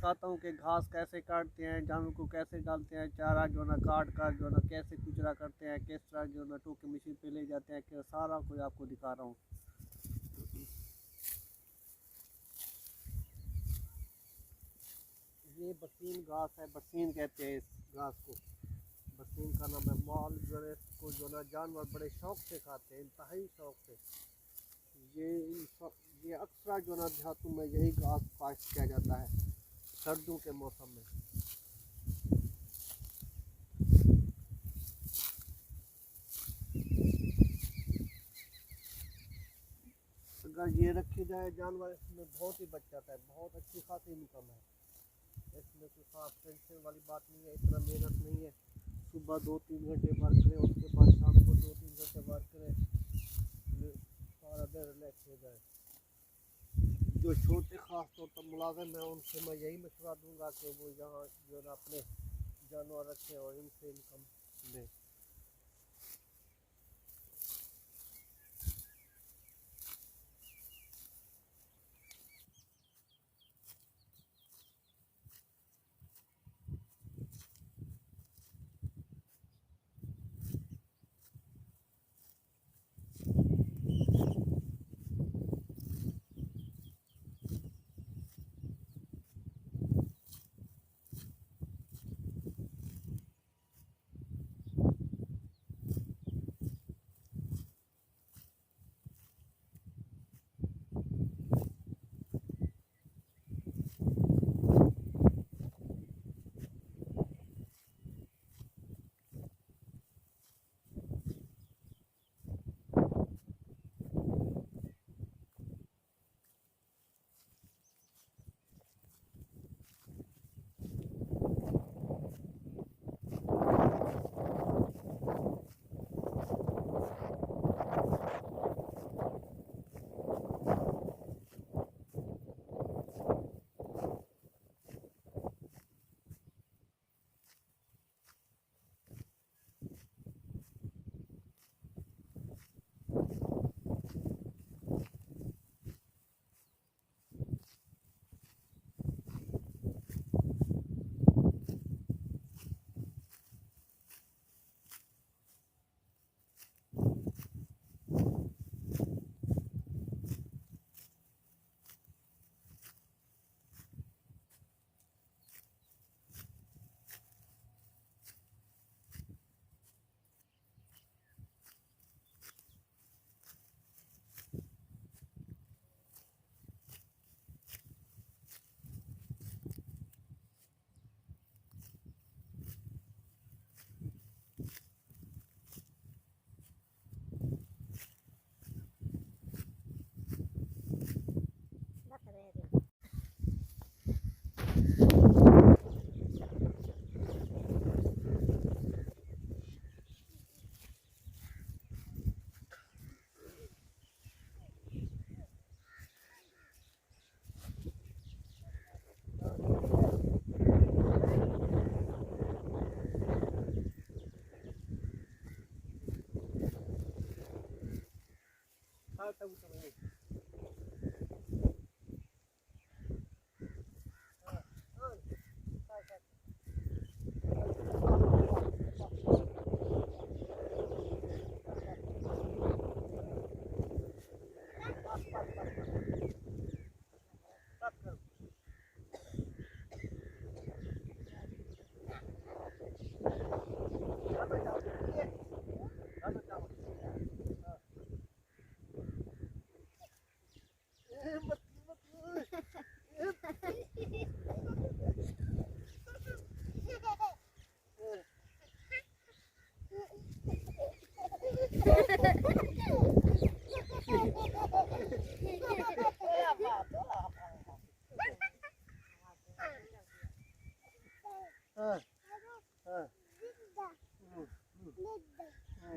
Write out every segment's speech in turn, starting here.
दिखाता हूँ कि घास कैसे काटते हैं, जानवर को कैसे डालते हैं, चारा जो ना काट कर जो ना कैसे कुचरा करते हैं, किस तरह जो ना टोके मशीन पे ले जाते हैं, कि सारा कुछ आपको दिखा रहा हूँ। ये बरसीन घास है, बरसीन कहते हैं इस घास को। बरसीन का नाम है। माल जो है इसको जो ना जानवर बड़े शौक से खाते हैं, इंतहाई शौक से। ये अक्सर जो ना देहातों में यही घास काश्त किया जाता है सर्दियों के मौसम में। अगर ये रखी जाए जानवर, इसमें बहुत ही बच जाता है, बहुत अच्छी खासी इनकम है इसमें। कोई खास टेंशन वाली बात नहीं है, इतना मेहनत नहीं है। सुबह 2-3 घंटे वर्क करें, उसके बाद शाम को 2-3 घंटे वर्क करें, सारा दिन रिलैक्स हो जाए। जो छोटे खास तौर पर मुलाजिम हैं उनसे मैं यही मशवरा दूंगा कि वो यहाँ जो है अपने जानवर रखें और इनसे इनकम लें।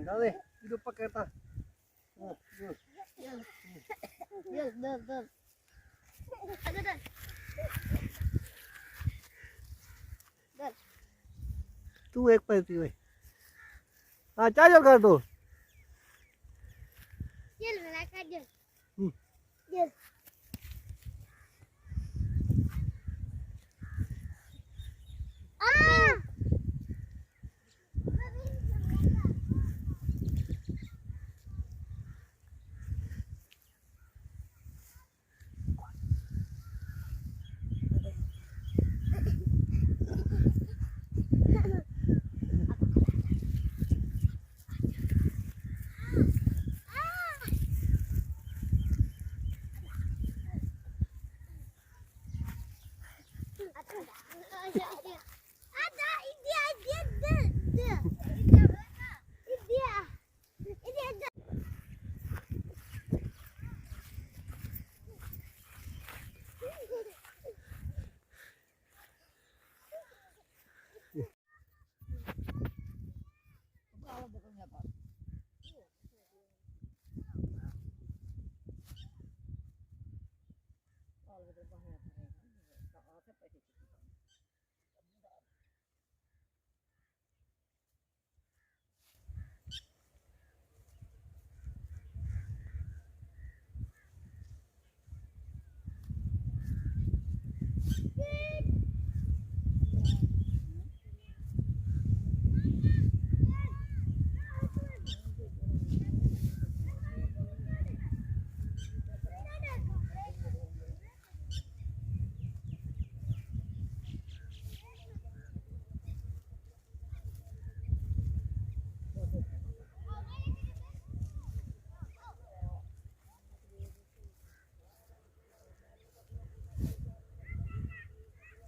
Dale, hidup pakai tas. Dal. तू एक पैर पी भाई। हाँ चार्जर कर दो। चल मेरा चार्जर। चल।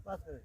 बस है।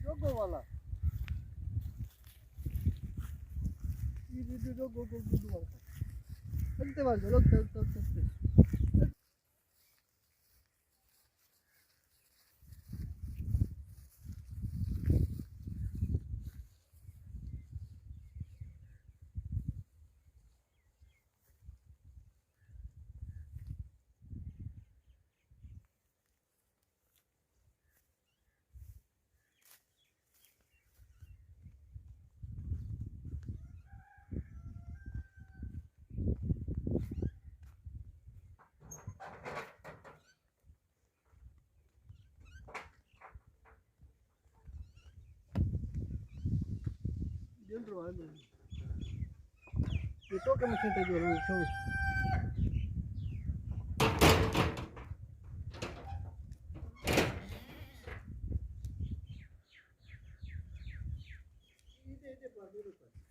Jogo वाला ये जो गो वाला लगते वाला लगते dentro ano eu tô com a minha de olho show ide para duro